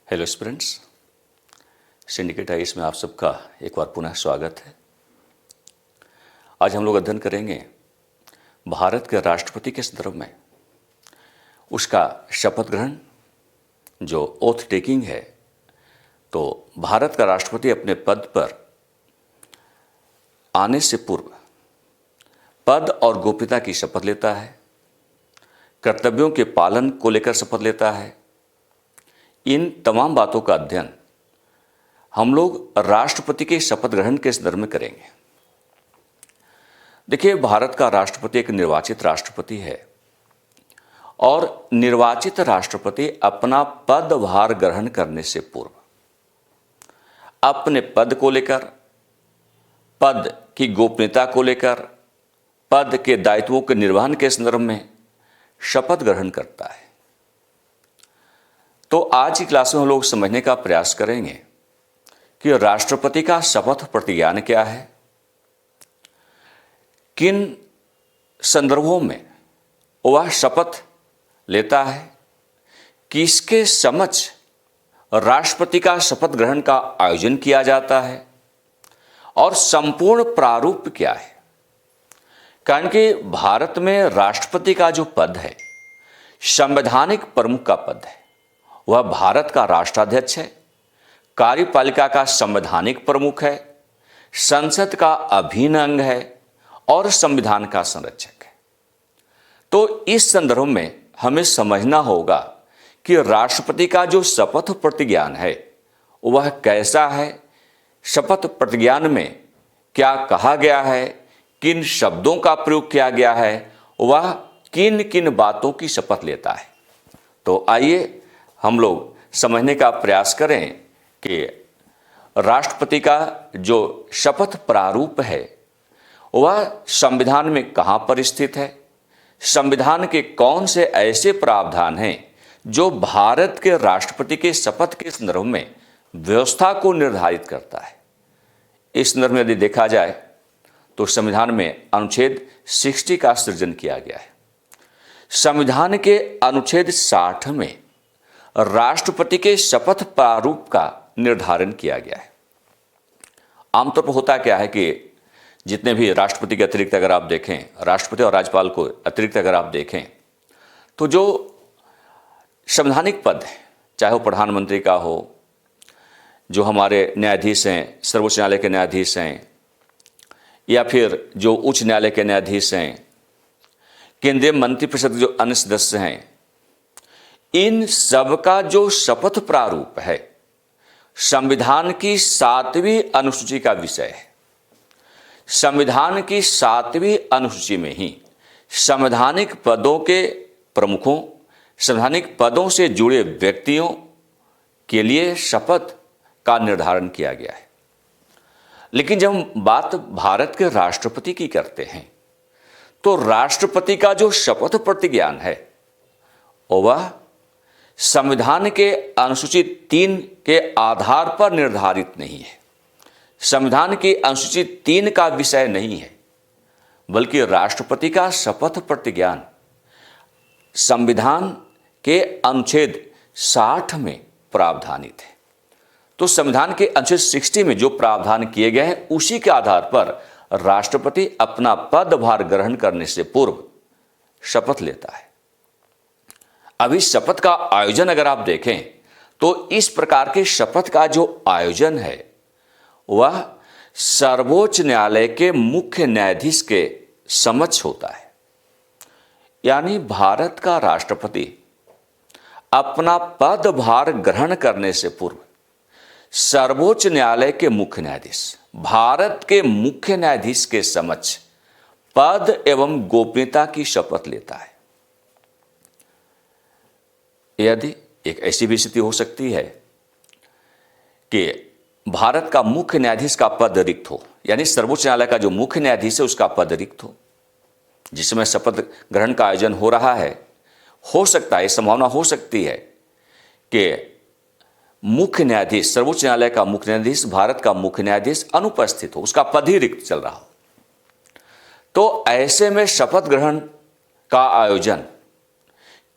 Hello students, syndicate IAS में आप सबका एक बार पुनः स्वागत है। आज हम लोग अध्ययन करेंगे भारत के राष्ट्रपति के संदर्भ में उसका शपथ ग्रहण, जो ओथ टेकिंग है। तो भारत का राष्ट्रपति अपने पद पर आने से पूर्व पद और गोपनीयता की शपथ लेता है, कर्तव्यों के पालन को लेकर शपथ लेता है। इन तमाम बातों का अध्ययन हम लोग राष्ट्रपति के शपथ ग्रहण के संदर्भ में करेंगे। देखिए, भारत का राष्ट्रपति एक निर्वाचित राष्ट्रपति है और निर्वाचित राष्ट्रपति अपना पदभार ग्रहण करने से पूर्व अपने पद को लेकर, पद की गोपनीयता को लेकर, पद के दायित्वों के निर्वहन के संदर्भ में शपथ ग्रहण करता है। तो आज की क्लास में हम लोग समझने का प्रयास करेंगे कि राष्ट्रपति का शपथ प्रतिज्ञान क्या है, किन संदर्भों में वह शपथ लेता है, किसके समक्ष राष्ट्रपति का शपथ ग्रहण का आयोजन किया जाता है और संपूर्ण प्रारूप क्या है। कारण कि भारत में राष्ट्रपति का जो पद है, संवैधानिक प्रमुख का पद है। वह भारत का राष्ट्राध्यक्ष है, कार्यपालिका का संवैधानिक प्रमुख है, संसद का अभिन्न अंग है और संविधान का संरक्षक है। तो इस संदर्भ में हमें समझना होगा कि राष्ट्रपति का जो शपथ प्रतिज्ञान है वह कैसा है, शपथ प्रतिज्ञान में क्या कहा गया है, किन शब्दों का प्रयोग किया गया है, वह किन किन बातों की शपथ लेता है। तो आइए हम लोग समझने का प्रयास करें कि राष्ट्रपति का जो शपथ प्रारूप है वह संविधान में कहाँ पर स्थित है, संविधान के कौन से ऐसे प्रावधान हैं जो भारत के राष्ट्रपति के शपथ के संदर्भ में व्यवस्था को निर्धारित करता है। इस संदर्भ में यदि देखा जाए तो संविधान में अनुच्छेद 60 का सृजन किया गया है। संविधान के अनुच्छेद 60 में राष्ट्रपति के शपथ प्रारूप का निर्धारण किया गया है। आमतौर पर होता क्या है कि जितने भी राष्ट्रपति के अतिरिक्त अगर आप देखें, राष्ट्रपति और राज्यपाल को अतिरिक्त अगर आप देखें, तो जो संवैधानिक पद है, चाहे वो प्रधानमंत्री का हो, जो हमारे न्यायाधीश हैं, सर्वोच्च न्यायालय के न्यायाधीश हैं, या फिर जो उच्च न्यायालय के न्यायाधीश हैं, केंद्रीय मंत्रिपरिषद जो अन्य सदस्य हैं, इन सब का जो शपथ प्रारूप है संविधान की 7वीं अनुसूची का विषय है। संविधान की 7वीं अनुसूची में ही संवैधानिक पदों के प्रमुखों, संवैधानिक पदों से जुड़े व्यक्तियों के लिए शपथ का निर्धारण किया गया है। लेकिन जब हम बात भारत के राष्ट्रपति की करते हैं तो राष्ट्रपति का जो शपथ प्रतिज्ञान है वह संविधान के अनुसूची 3 के आधार पर निर्धारित नहीं है, संविधान की अनुसूची 3 का विषय नहीं है, बल्कि राष्ट्रपति का शपथ प्रतिज्ञान संविधान के अनुच्छेद 60 में प्रावधानित है। तो संविधान के अनुच्छेद 60 में जो प्रावधान किए गए हैं उसी के आधार पर राष्ट्रपति अपना पदभार ग्रहण करने से पूर्व शपथ लेता है। अभी शपथ का आयोजन अगर आप देखें तो इस प्रकार के शपथ का जो आयोजन है वह सर्वोच्च न्यायालय के मुख्य न्यायाधीश के समक्ष होता है। यानी भारत का राष्ट्रपति अपना पदभार ग्रहण करने से पूर्व सर्वोच्च न्यायालय के मुख्य न्यायाधीश, भारत के मुख्य न्यायाधीश के समक्ष पद एवं गोपनीयता की शपथ लेता है। यदि एक ऐसी भी स्थिति हो सकती है कि भारत का मुख्य न्यायाधीश का पद रिक्त हो, यानी सर्वोच्च न्यायालय का जो मुख्य न्यायाधीश है उसका पद रिक्त हो, जिसमें शपथ ग्रहण का आयोजन हो रहा है, हो सकता है, संभावना हो सकती है कि मुख्य न्यायाधीश, सर्वोच्च न्यायालय का मुख्य न्यायाधीश, भारत का मुख्य न्यायाधीश अनुपस्थित हो, उसका पद ही रिक्त चल रहा हो। तो ऐसे में शपथ ग्रहण का आयोजन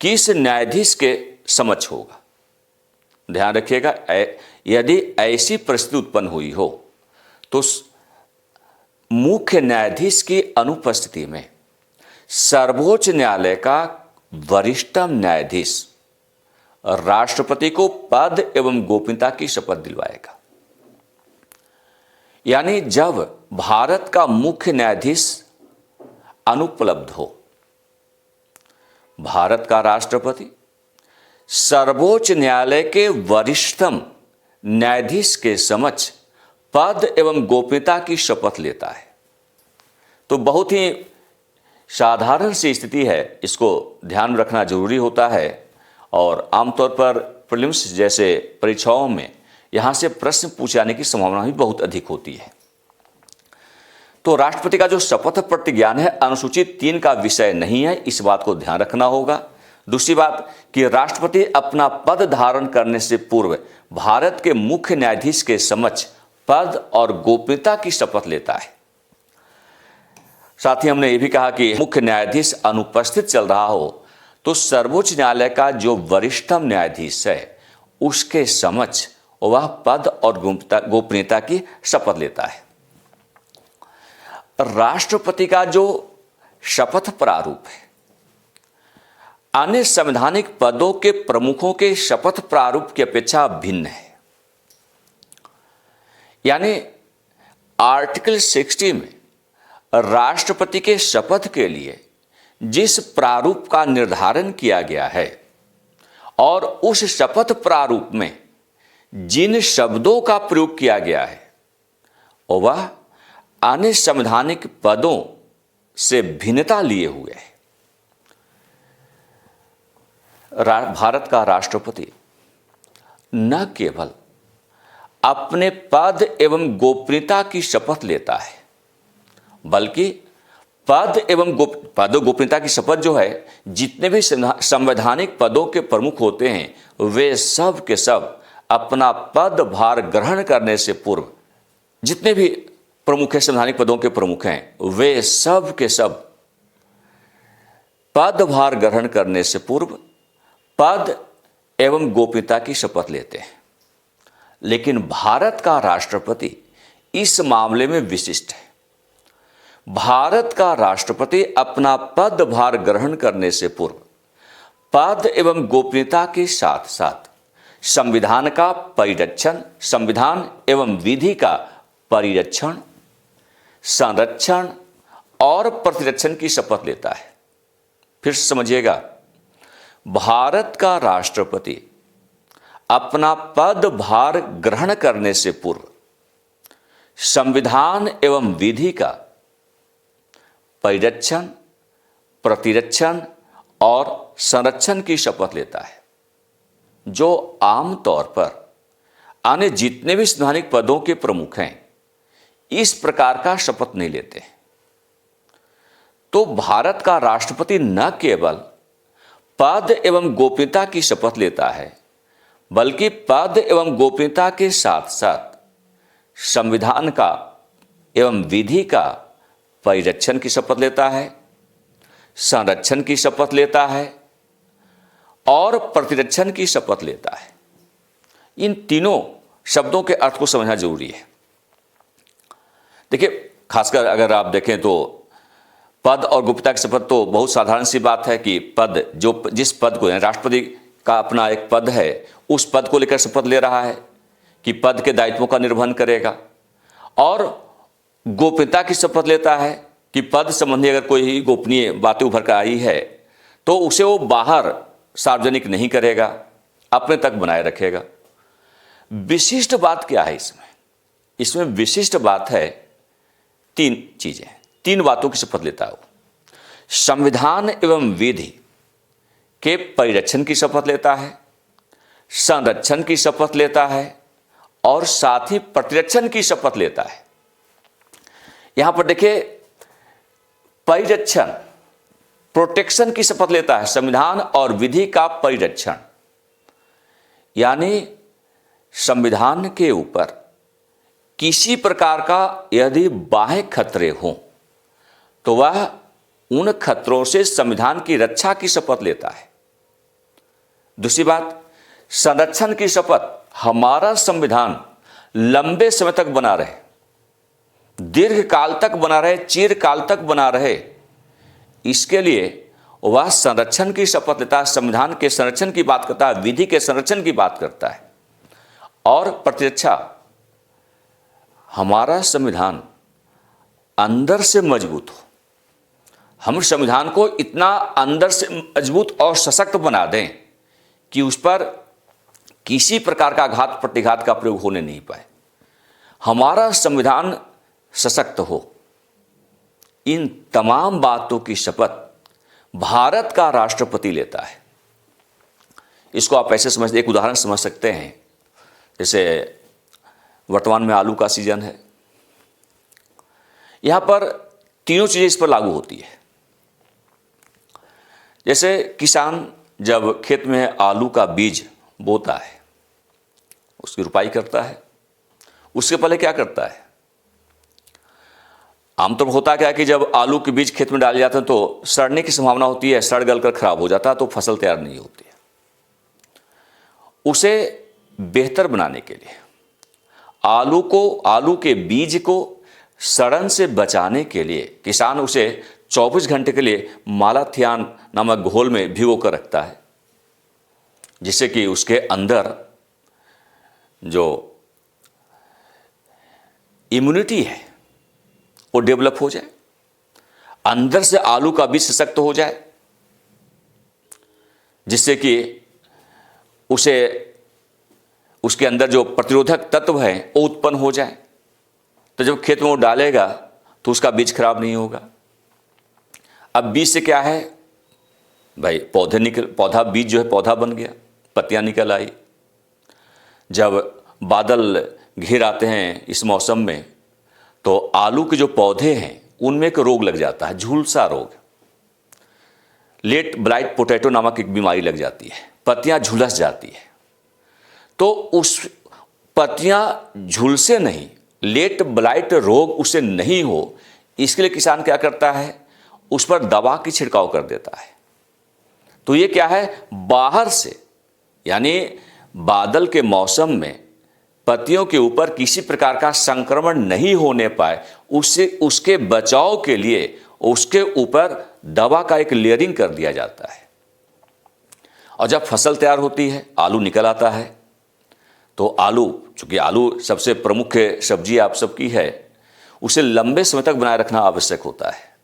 किस न्यायाधीश के समक्ष होगा? ध्यान रखिएगा, यदि ऐसी परिस्थिति उत्पन्न हुई हो तो मुख्य न्यायाधीश की अनुपस्थिति में सर्वोच्च न्यायालय का वरिष्ठतम न्यायाधीश राष्ट्रपति को पद एवं गोपनीयता की शपथ दिलवाएगा। यानी जब भारत का मुख्य न्यायाधीश अनुपलब्ध हो, भारत का राष्ट्रपति सर्वोच्च न्यायालय के वरिष्ठतम न्यायाधीश के समक्ष पद एवं गोपनीयता की शपथ लेता है। तो बहुत ही साधारण सी स्थिति है, इसको ध्यान रखना जरूरी होता है। और आमतौर पर प्रीलिम्स जैसे परीक्षाओं में यहाँ से प्रश्न पूछे जाने की संभावना भी बहुत अधिक होती है। तो राष्ट्रपति का जो शपथ प्रतिज्ञान है अनुसूची 3 का विषय नहीं है, इस बात को ध्यान रखना होगा। दूसरी बात कि राष्ट्रपति अपना पद धारण करने से पूर्व भारत के मुख्य न्यायाधीश के समक्ष पद और गोपनीयता की शपथ लेता है। साथ ही हमने ये भी कहा कि मुख्य न्यायाधीश अनुपस्थित चल रहा हो तो सर्वोच्च न्यायालय का जो वरिष्ठतम न्यायाधीश है उसके समक्ष वह पद और गोपनीयता की शपथ लेता है। राष्ट्रपति का जो शपथ प्रारूप है अन्य संवैधानिक पदों के प्रमुखों के शपथ प्रारूप की अपेक्षा भिन्न है। यानी आर्टिकल 60 में राष्ट्रपति के शपथ के लिए जिस प्रारूप का निर्धारण किया गया है और उस शपथ प्रारूप में जिन शब्दों का प्रयोग किया गया है वह अन्य संवैधानिक पदों से भिन्नता लिए हुए है। भारत का राष्ट्रपति न केवल अपने पद एवं गोपनीयता की शपथ लेता है बल्कि पद गोपनीयता की शपथ जो है जितने भी संवैधानिक पदों के प्रमुख होते हैं वे सब के सब अपना पदभार ग्रहण करने से पूर्व, जितने भी प्रमुख है संवैधानिक पदों के प्रमुख हैं वे सब के सब पदभार ग्रहण करने से पूर्व पद एवं गोपनीयता की शपथ लेते हैं। लेकिन भारत का राष्ट्रपति इस मामले में विशिष्ट है। भारत का राष्ट्रपति अपना पदभार ग्रहण करने से पूर्व पद एवं गोपनीयता के साथ साथ संविधान का परिरक्षण, संविधान एवं विधि का परिरक्षण, संरक्षण और प्रतिरक्षण की शपथ लेता है। फिर समझिएगा, भारत का राष्ट्रपति अपना पदभार ग्रहण करने से पूर्व संविधान एवं विधि का परिरक्षण, प्रतिरक्षण और संरक्षण की शपथ लेता है, जो आमतौर पर अन्य जितने भी संवैधानिक पदों के प्रमुख हैं इस प्रकार का शपथ नहीं लेते। तो भारत का राष्ट्रपति न केवल पद एवं गोपनीयता की शपथ लेता है बल्कि पद एवं गोपनीयता के साथ साथ संविधान का एवं विधि का परिरक्षण की शपथ लेता है, संरक्षण की शपथ लेता है और प्रतिरक्षण की शपथ लेता है। इन तीनों शब्दों के अर्थ को समझना जरूरी है। देखिए, खासकर अगर आप देखें तो पद और गोपनीयता की शपथ तो बहुत साधारण सी बात है कि पद जिस पद को राष्ट्रपति का अपना एक पद है उस पद को लेकर शपथ ले रहा है कि पद के दायित्वों का निर्वहन करेगा, और गोपनीयता की शपथ लेता है कि पद संबंधी अगर कोई गोपनीय बातें उभर कर आई है तो उसे वो बाहर सार्वजनिक नहीं करेगा, अपने तक बनाए रखेगा। विशिष्ट बात क्या है इसमें विशिष्ट बात है 3 चीजें, 3 बातों की शपथ लेता है वो। संविधान एवं विधि के परिरक्षण की शपथ लेता है, संरक्षण की शपथ लेता है और साथ ही प्रतिरक्षण की शपथ लेता है। यहां पर देखिए, परिरक्षण, प्रोटेक्शन की शपथ लेता है, संविधान और विधि का परिरक्षण, यानी संविधान के ऊपर किसी प्रकार का यदि बाह्य खतरे हों तो वह उन खतरों से संविधान की रक्षा की शपथ लेता है। दूसरी बात, संरक्षण की शपथ हमारा संविधान लंबे समय तक बना रहे, दीर्घ काल तक बना रहे, चिरकाल तक बना रहे, इसके लिए वह संरक्षण की शपथ लेता है, संविधान के संरक्षण की बात करता है, विधि के संरक्षण की बात करता है। और प्रतिरक्षा, हमारा संविधान अंदर से मजबूत हो, हम संविधान को इतना अंदर से मजबूत और सशक्त बना दें कि उस पर किसी प्रकार का घात प्रतिघात का प्रयोग होने नहीं पाए, हमारा संविधान सशक्त हो। इन तमाम बातों की शपथ भारत का राष्ट्रपति लेता है। इसको आप ऐसे समझ, एक उदाहरण समझ सकते हैं, जैसे वर्तमान में आलू का सीजन है, यहां पर तीनों चीजें इस पर लागू होती है। जैसे किसान जब खेत में आलू का बीज बोता है, उसकी रुपाई करता है, उसके पहले क्या करता है? आमतौर पर होता क्या है कि जब आलू के बीज खेत में डाले जाते हैं तो सड़ने की संभावना होती है, सड़ गल कर खराब हो जाता है, तो फसल तैयार नहीं होती है। उसे बेहतर बनाने के लिए आलू के बीज को सड़न से बचाने के लिए किसान उसे 24 घंटे के लिए मालाथियान नामक घोल में भिगो कर रखता है, जिससे कि उसके अंदर जो इम्यूनिटी है वो डेवलप हो जाए, अंदर से आलू का बीज सशक्त हो जाए, जिससे कि उसके अंदर जो प्रतिरोधक तत्व है वो उत्पन्न हो जाए। तो जब खेत में वो डालेगा तो उसका बीज खराब नहीं होगा। अब बीज से क्या है भाई, पौधा बीज जो है पौधा बन गया, पत्तियां निकल आई। जब बादल घिर आते हैं इस मौसम में तो आलू के जो पौधे हैं उनमें एक रोग लग जाता है, झुलसा रोग, लेट ब्लाइट पोटैटो नामक एक बीमारी लग जाती है, पत्तियां झुलस जाती है। तो उस पत्तियां झुलसे नहीं, लेट ब्लाइट रोग उसे नहीं हो, इसके लिए किसान क्या करता है, उस पर दवा की छिड़काव कर देता है। तो ये क्या है, बाहर से यानी बादल के मौसम में पत्तियों के ऊपर किसी प्रकार का संक्रमण नहीं होने पाए, उसके बचाव के लिए उसके ऊपर दवा का एक लेयरिंग कर दिया जाता है। और जब फसल तैयार होती है, आलू निकल आता है, तो आलू, चूंकि आलू सबसे प्रमुख सब्जी आप सबकी है, उसे लंबे समय तक बनाए रखना आवश्यक होता है।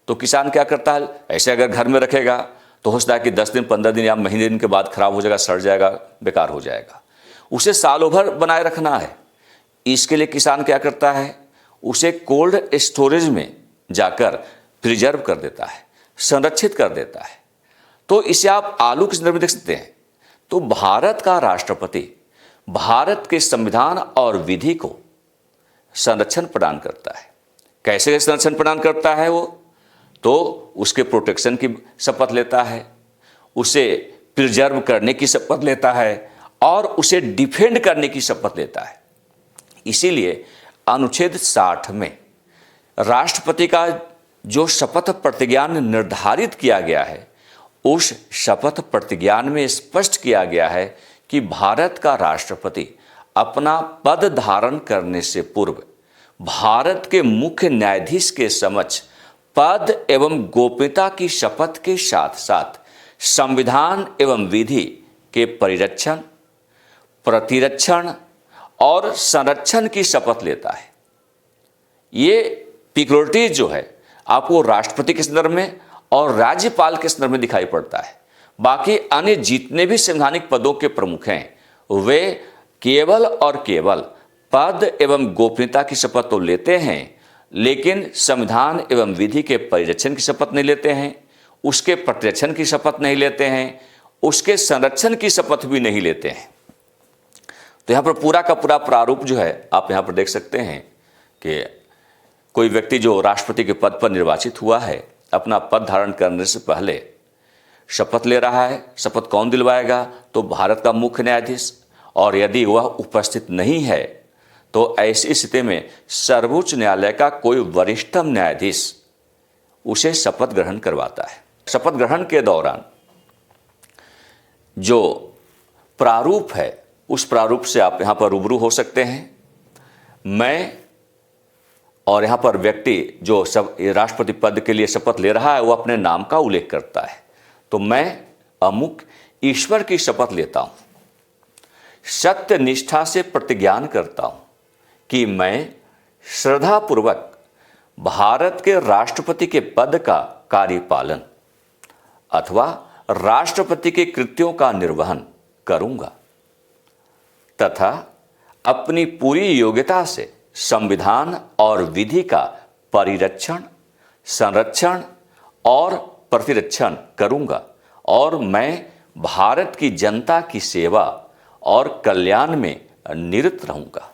तो किसान क्या करता है, ऐसे अगर घर में रखेगा तो हो सकता है कि 10 दिन 15 दिन या महीने दिन के बाद खराब हो जाएगा, सड़ जाएगा, बेकार हो जाएगा। उसे सालों भर बनाए रखना है, इसके लिए किसान क्या करता है, उसे कोल्ड स्टोरेज में जाकर प्रिजर्व कर देता है, संरक्षित कर देता है। तो इसे आप आलू के संदर्भ में देख सकते हैं। तो भारत का राष्ट्रपति भारत के संविधान और विधि को संरक्षण प्रदान करता है। कैसे संरक्षण प्रदान करता है वो? तो उसके प्रोटेक्शन की शपथ लेता है, उसे प्रिजर्व करने की शपथ लेता है और उसे डिफेंड करने की शपथ लेता है। इसीलिए अनुच्छेद 60 में राष्ट्रपति का जो शपथ प्रतिज्ञान निर्धारित किया गया है, उस शपथ प्रतिज्ञान में स्पष्ट किया गया है कि भारत का राष्ट्रपति अपना पद धारण करने से पूर्व भारत के मुख्य न्यायाधीश के समक्ष पद एवं गोपनीयता की शपथ के साथ साथ संविधान एवं विधि के परिरक्षण, प्रतिरक्षण और संरक्षण की शपथ लेता है। ये पिक्योरिटीज जो है आपको राष्ट्रपति के संदर्भ में और राज्यपाल के संदर्भ में दिखाई पड़ता है। बाकी अन्य जितने भी संवैधानिक पदों के प्रमुख हैं वे केवल और केवल पद एवं गोपनीयता की शपथ तो लेते हैं, लेकिन संविधान एवं विधि के परिरक्षण की शपथ नहीं लेते हैं, उसके प्रतिरक्षण की शपथ नहीं लेते हैं, उसके संरक्षण की शपथ भी नहीं लेते हैं। तो यहाँ पर पूरा का पूरा प्रारूप जो है आप यहाँ पर देख सकते हैं कि कोई व्यक्ति जो राष्ट्रपति के पद पर निर्वाचित हुआ है, अपना पद धारण करने से पहले शपथ ले रहा है। शपथ कौन दिलवाएगा? तो भारत का मुख्य न्यायाधीश, और यदि वह उपस्थित नहीं है तो ऐसी स्थिति में सर्वोच्च न्यायालय का कोई वरिष्ठतम न्यायाधीश उसे शपथ ग्रहण करवाता है। शपथ ग्रहण के दौरान जो प्रारूप है उस प्रारूप से आप यहाँ पर रूबरू हो सकते हैं। मैं और यहाँ पर व्यक्ति जो राष्ट्रपति पद के लिए शपथ ले रहा है वो अपने नाम का उल्लेख करता है। तो मैं अमुक ईश्वर की शपथ लेता हूँ, सत्य निष्ठा से प्रतिज्ञान करता हूँ कि मैं श्रद्धापूर्वक भारत के राष्ट्रपति के पद का कार्यपालन अथवा राष्ट्रपति के कृत्यों का निर्वहन करूँगा तथा अपनी पूरी योग्यता से संविधान और विधि का परिरक्षण, संरक्षण और प्रतिरक्षण करूँगा और मैं भारत की जनता की सेवा और कल्याण में निरत रहूँगा।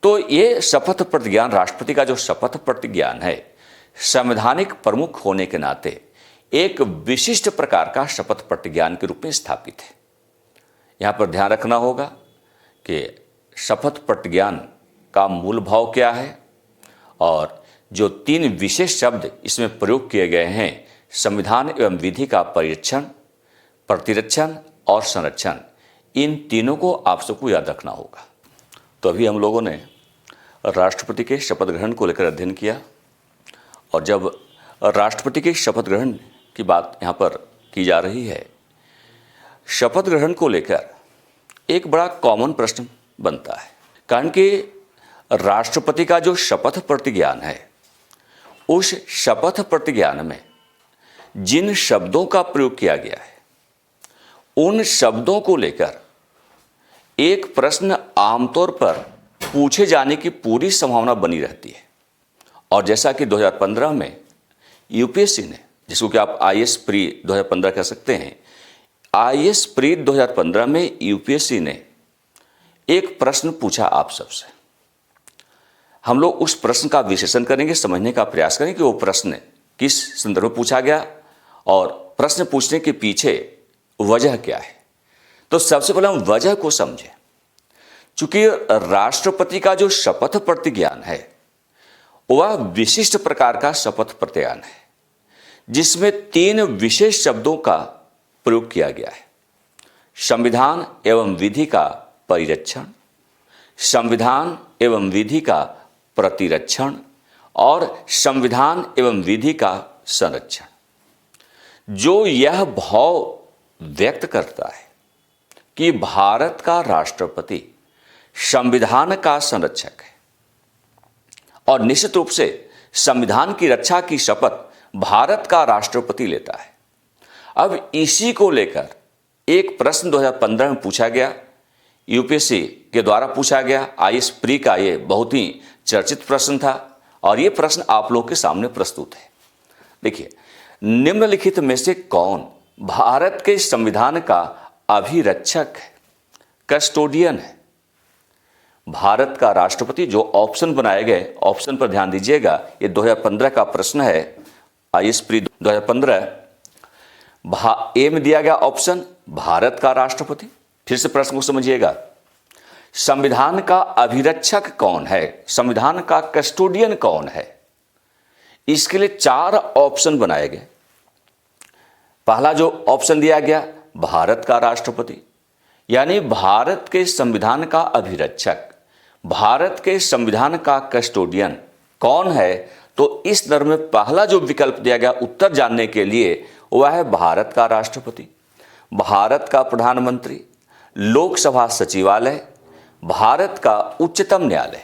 तो ये शपथ प्रतिज्ञान, राष्ट्रपति का जो शपथ प्रतिज्ञान है, संवैधानिक प्रमुख होने के नाते एक विशिष्ट प्रकार का शपथ प्रतिज्ञान के रूप में स्थापित है। यहाँ पर ध्यान रखना होगा कि शपथ प्रतिज्ञान का मूल भाव क्या है और जो 3 विशेष शब्द इसमें प्रयोग किए गए हैं, संविधान एवं विधि का परिरक्षण, प्रतिरक्षण और संरक्षण, इन तीनों को आप सबको याद रखना होगा। तो अभी हम लोगों ने राष्ट्रपति के शपथ ग्रहण को लेकर अध्ययन किया और जब राष्ट्रपति के शपथ ग्रहण की बात यहाँ पर की जा रही है, शपथ ग्रहण को लेकर एक बड़ा कॉमन प्रश्न बनता है, कारण कि राष्ट्रपति का जो शपथ प्रतिज्ञान है, उस शपथ प्रतिज्ञान में जिन शब्दों का प्रयोग किया गया है, उन शब्दों को लेकर एक प्रश्न आमतौर पर पूछे जाने की पूरी संभावना बनी रहती है। और जैसा कि 2015 में यूपीएससी ने, जिसको कि आप आईएएस प्री 2015 कह सकते हैं, आईएएस प्री 2015 में यूपीएससी ने एक प्रश्न पूछा आप सबसे। हम लोग उस प्रश्न का विश्लेषण करेंगे, समझने का प्रयास करेंगे कि वो प्रश्न किस संदर्भ में पूछा गया और प्रश्न पूछने के पीछे वजह क्या है। तो सबसे पहले हम वजह को समझें। चूंकि राष्ट्रपति का जो शपथ प्रतिज्ञान है वह विशिष्ट प्रकार का शपथ प्रतिज्ञान है, जिसमें 3 विशेष शब्दों का प्रयोग किया गया है: संविधान एवं विधि का परिरक्षण, संविधान एवं विधि का प्रतिरक्षण और संविधान एवं विधि का संरक्षण। जो यह भाव व्यक्त करता है कि भारत का राष्ट्रपति संविधान का संरक्षक है और निश्चित रूप से संविधान की रक्षा की शपथ भारत का राष्ट्रपति लेता है। अब इसी को लेकर एक प्रश्न 2015 में पूछा गया, यूपीएससी के द्वारा पूछा गया। आईएएस प्री का ये बहुत ही चर्चित प्रश्न था और ये प्रश्न आप लोगों के सामने प्रस्तुत है। देखिए, निम्नलिखित में से कौन भारत के संविधान का अभिरक्षक है, कस्टोडियन है? भारत का राष्ट्रपति, जो ऑप्शन बनाए गए, ऑप्शन पर ध्यान दीजिएगा, ये 2015 का प्रश्न है, आईएएस प्री 2015। ए में दिया गया ऑप्शन भारत का राष्ट्रपति। फिर से प्रश्न को समझिएगा, संविधान का अभिरक्षक कौन है, संविधान का कस्टोडियन कौन है? इसके लिए 4 ऑप्शन बनाए गए। पहला जो ऑप्शन दिया गया, भारत का राष्ट्रपति, यानी भारत के संविधान का अभिरक्षक, भारत के संविधान का कस्टोडियन कौन है? तो इस दर में पहला जो विकल्प दिया गया उत्तर जानने के लिए, वह है भारत का राष्ट्रपति, भारत का प्रधानमंत्री, लोकसभा सचिवालय, भारत का उच्चतम न्यायालय।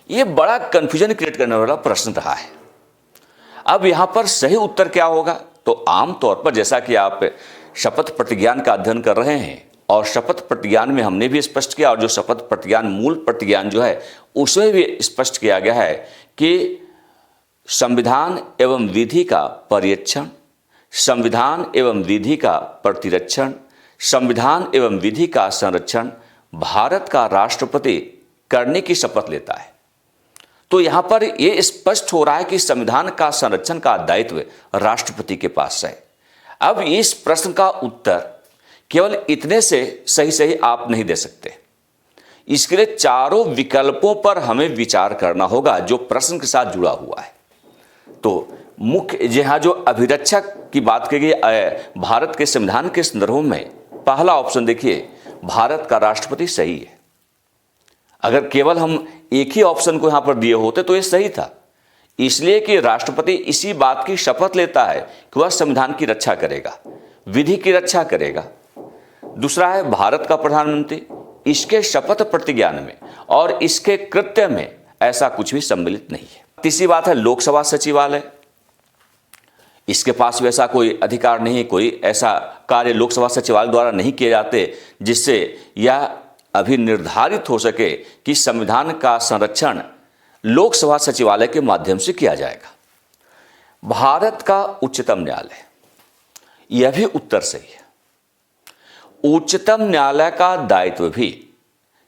ये बड़ा कंफ्यूजन क्रिएट करने वाला प्रश्न रहा है। अब यहां पर सही उत्तर क्या होगा? तो आमतौर पर जैसा कि आप शपथ प्रतिज्ञान का अध्ययन कर रहे हैं और शपथ प्रतिज्ञान में हमने भी स्पष्ट किया, और जो शपथ प्रतिज्ञान मूल प्रतिज्ञान जो है उसमें भी स्पष्ट किया गया है कि संविधान एवं विधि का परिरक्षण, संविधान एवं विधि का प्रतिरक्षण, संविधान एवं विधि का संरक्षण भारत का राष्ट्रपति करने की शपथ लेता है। तो यहां पर यह स्पष्ट हो रहा है कि संविधान का संरक्षण का दायित्व राष्ट्रपति के पास है। अब इस प्रश्न का उत्तर केवल इतने से सही आप नहीं दे सकते। इसके लिए 4 विकल्पों पर हमें विचार करना होगा जो प्रश्न के साथ जुड़ा हुआ है। तो मुख्य जहां जो अभिरक्षक की बात की गई भारत के संविधान के संदर्भ में, पहला ऑप्शन देखिए, भारत का राष्ट्रपति सही है। अगर केवल हम एक ही ऑप्शन को यहां पर दिए होते तो यह सही था, इसलिए कि राष्ट्रपति इसी बात की शपथ लेता है कि वह संविधान की रक्षा करेगा, विधि की रक्षा करेगा। दूसरा है भारत का प्रधानमंत्री, इसके शपथ प्रतिज्ञान में और इसके कृत्य में ऐसा कुछ भी सम्मिलित नहीं है। तीसरी बात है लोकसभा सचिवालय, इसके पास वैसा कोई अधिकार नहीं, कोई ऐसा कार्य लोकसभा सचिवालय द्वारा नहीं किए जाते जिससे यह अभी निर्धारित हो सके कि संविधान का संरक्षण लोकसभा सचिवालय के माध्यम से किया जाएगा। भारत का उच्चतम न्यायालय, यह भी उत्तर सही है। उच्चतम न्यायालय का दायित्व भी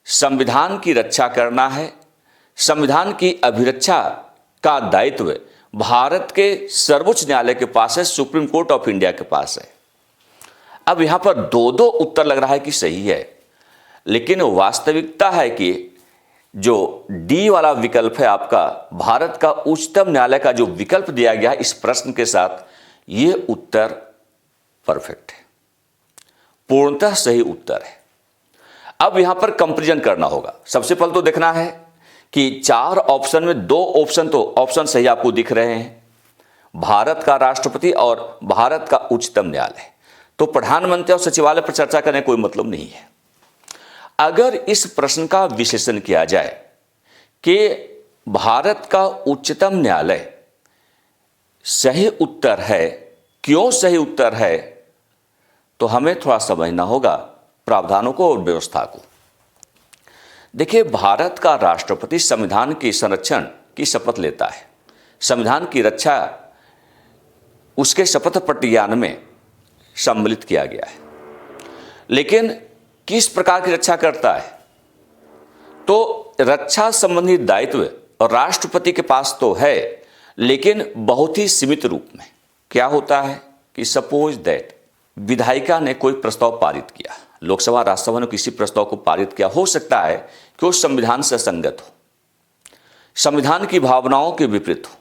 संविधान की रक्षा करना है। संविधान की अभिरक्षा का दायित्व भारत के सर्वोच्च न्यायालय के पास है, सुप्रीम कोर्ट ऑफ इंडिया के पास है। अब यहां पर दो दो उत्तर लग रहा है कि सही है, लेकिन वास्तविकता है कि जो डी वाला विकल्प है आपका, भारत का उच्चतम न्यायालय का जो विकल्प दिया गया इस प्रश्न के साथ, यह उत्तर परफेक्ट है, पूर्णतः सही उत्तर है। अब यहां पर कंपैरिजन करना होगा। सबसे पहले तो देखना है कि 4 ऑप्शन में 2 ऑप्शन तो ऑप्शन सही आपको दिख रहे हैं, भारत का राष्ट्रपति और भारत का उच्चतम न्यायालय। तो प्रधानमंत्री और सचिवालय पर चर्चा करने कोई मतलब नहीं है। अगर इस प्रश्न का विश्लेषण किया जाए कि भारत का उच्चतम न्यायालय सही उत्तर है, क्यों सही उत्तर है, तो हमें थोड़ा समझना होगा प्रावधानों को और व्यवस्था को। देखिए, भारत का राष्ट्रपति संविधान के संरक्षण की शपथ लेता है, संविधान की रक्षा उसके शपथ प्रतिज्ञान में सम्मिलित किया गया है। लेकिन किस प्रकार की रक्षा करता है, तो रक्षा संबंधी दायित्व राष्ट्रपति के पास तो है, लेकिन बहुत ही सीमित रूप में। क्या होता है कि सपोज दैट विधायिका ने कोई प्रस्ताव पारित किया, लोकसभा राज्यसभा ने किसी प्रस्ताव को पारित किया, हो सकता है कि वो संविधान से संगत हो, संविधान की भावनाओं के विपरीत हो,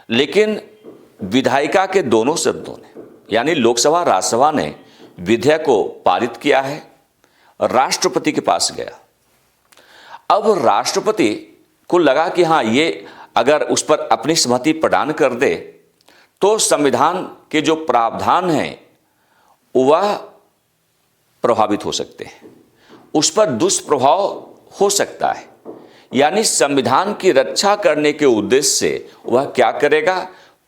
लेकिन विधायिका के दोनों सदनों ने यानी लोकसभा राज्यसभा ने विधेयक को पारित किया है, राष्ट्रपति के पास गया। अब राष्ट्रपति को लगा कि हाँ, ये अगर उस पर अपनी सहमति प्रदान कर दे तो संविधान के जो प्रावधान हैं वह प्रभावित हो सकते हैं, उस पर दुष्प्रभाव हो सकता है। यानी संविधान की रक्षा करने के उद्देश्य से वह क्या करेगा,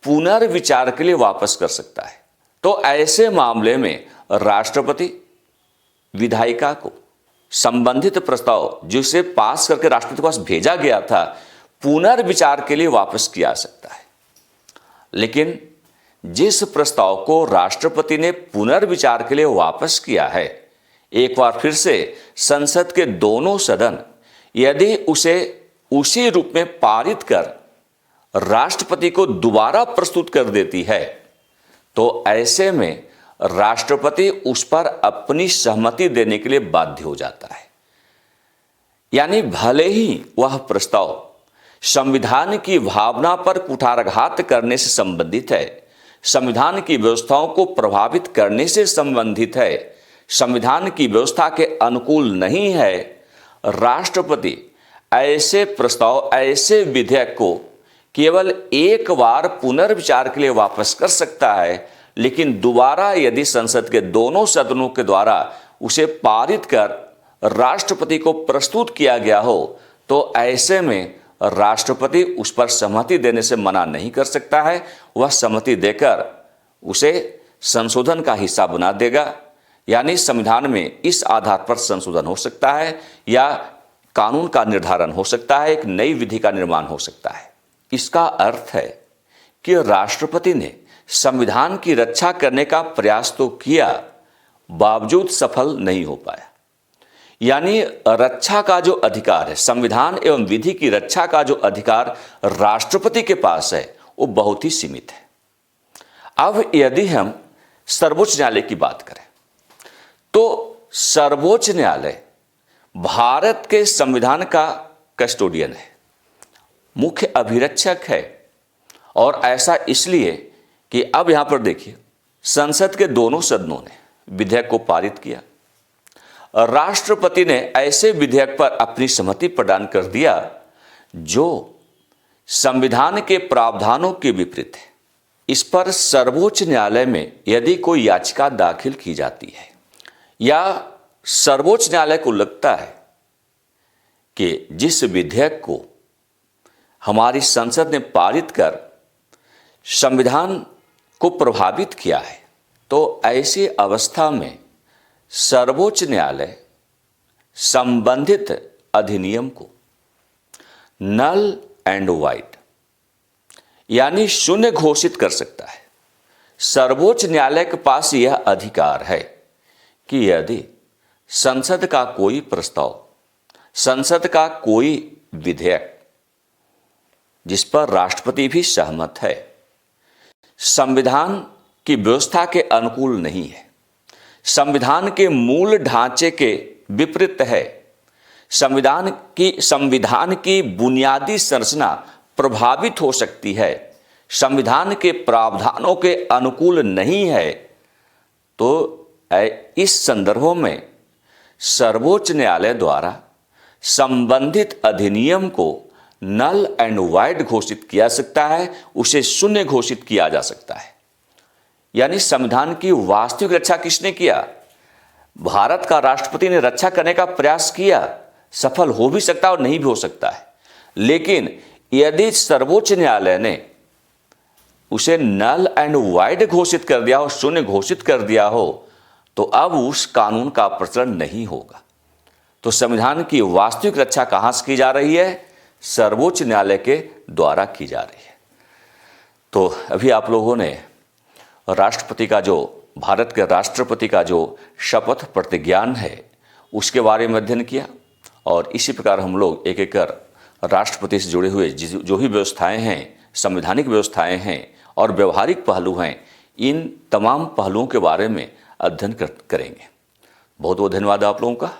पुनर्विचार के लिए वापस कर सकता है। तो ऐसे मामले में राष्ट्रपति विधायिका को संबंधित प्रस्ताव जिसे पास करके राष्ट्रपति के पास भेजा गया था, पुनर्विचार के लिए वापस किया जा सकता है। लेकिन जिस प्रस्ताव को राष्ट्रपति ने पुनर्विचार के लिए वापस किया है, एक बार फिर से संसद के दोनों सदन यदि उसे उसी रूप में पारित कर राष्ट्रपति को दोबारा प्रस्तुत कर देती है, तो ऐसे में राष्ट्रपति उस पर अपनी सहमति देने के लिए बाध्य हो जाता है। यानी भले ही वह प्रस्ताव संविधान की भावना पर कुठाराघात करने से संबंधित है, संविधान की व्यवस्थाओं को प्रभावित करने से संबंधित है, संविधान की व्यवस्था के अनुकूल नहीं है, राष्ट्रपति ऐसे प्रस्ताव, ऐसे विधेयक को केवल एक बार पुनर्विचार के लिए वापस कर सकता है, लेकिन दोबारा यदि संसद के दोनों सदनों के द्वारा उसे पारित कर राष्ट्रपति को प्रस्तुत किया गया हो, तो ऐसे में राष्ट्रपति उस पर सहमति देने से मना नहीं कर सकता है। वह सहमति देकर उसे संशोधन का हिस्सा बना देगा। यानी संविधान में इस आधार पर संशोधन हो सकता है या कानून का निर्धारण हो सकता है, एक नई विधि का निर्माण हो सकता है। इसका अर्थ है कि राष्ट्रपति ने संविधान की रक्षा करने का प्रयास तो किया, बावजूद सफल नहीं हो पाया। यानी रक्षा का जो अधिकार है, संविधान एवं विधि की रक्षा का जो अधिकार राष्ट्रपति के पास है, वो बहुत ही सीमित है। अब यदि हम सर्वोच्च न्यायालय की बात करें, तो सर्वोच्च न्यायालय भारत के संविधान का कस्टोडियन है, मुख्य अभिरक्षक है। और ऐसा इसलिए कि अब यहां पर देखिए, संसद के दोनों सदनों ने विधेयक को पारित किया। राष्ट्रपति ने ऐसे विधेयक पर अपनी सहमति प्रदान कर दिया जो संविधान के प्रावधानों के विपरीत है। इस पर सर्वोच्च न्यायालय में यदि कोई याचिका दाखिल की जाती है या सर्वोच्च न्यायालय को लगता है कि जिस विधेयक को हमारी संसद ने पारित कर संविधान को प्रभावित किया है, तो ऐसी अवस्था में सर्वोच्च न्यायालय संबंधित अधिनियम को नल एंड वाइड यानी शून्य घोषित कर सकता है। सर्वोच्च न्यायालय के पास यह अधिकार है कि यदि संसद का कोई प्रस्ताव, संसद का कोई विधेयक जिस पर राष्ट्रपति भी सहमत है, संविधान की व्यवस्था के अनुकूल नहीं है, संविधान के मूल ढांचे के विपरीत है, संविधान की बुनियादी संरचना प्रभावित हो सकती है, संविधान के प्रावधानों के अनुकूल नहीं है, तो इस संदर्भों में सर्वोच्च न्यायालय द्वारा संबंधित अधिनियम को नल एंड वाइड घोषित किया सकता है, उसे शून्य घोषित किया जा सकता है। यानी संविधान की वास्तविक रक्षा किसने किया? भारत का राष्ट्रपति ने रक्षा करने का प्रयास किया, सफल हो भी सकता है और नहीं भी हो सकता है। लेकिन यदि सर्वोच्च न्यायालय ने उसे नल एंड वाइड घोषित कर दिया हो, शून्य घोषित कर दिया हो, तो अब उस कानून का प्रचलन नहीं होगा। तो संविधान की वास्तविक रक्षा कहां से की जा रही है? सर्वोच्च न्यायालय के द्वारा की जा रही है। तो अभी आप लोगों ने राष्ट्रपति का जो, भारत के राष्ट्रपति का जो शपथ प्रतिज्ञान है उसके बारे में अध्ययन किया, और इसी प्रकार हम लोग एक एक कर राष्ट्रपति से जुड़े हुए जो भी व्यवस्थाएं हैं, संवैधानिक व्यवस्थाएं हैं और व्यवहारिक पहलू हैं, इन तमाम पहलुओं के बारे में अध्ययन करेंगे। बहुत बहुत धन्यवाद आप लोगों का।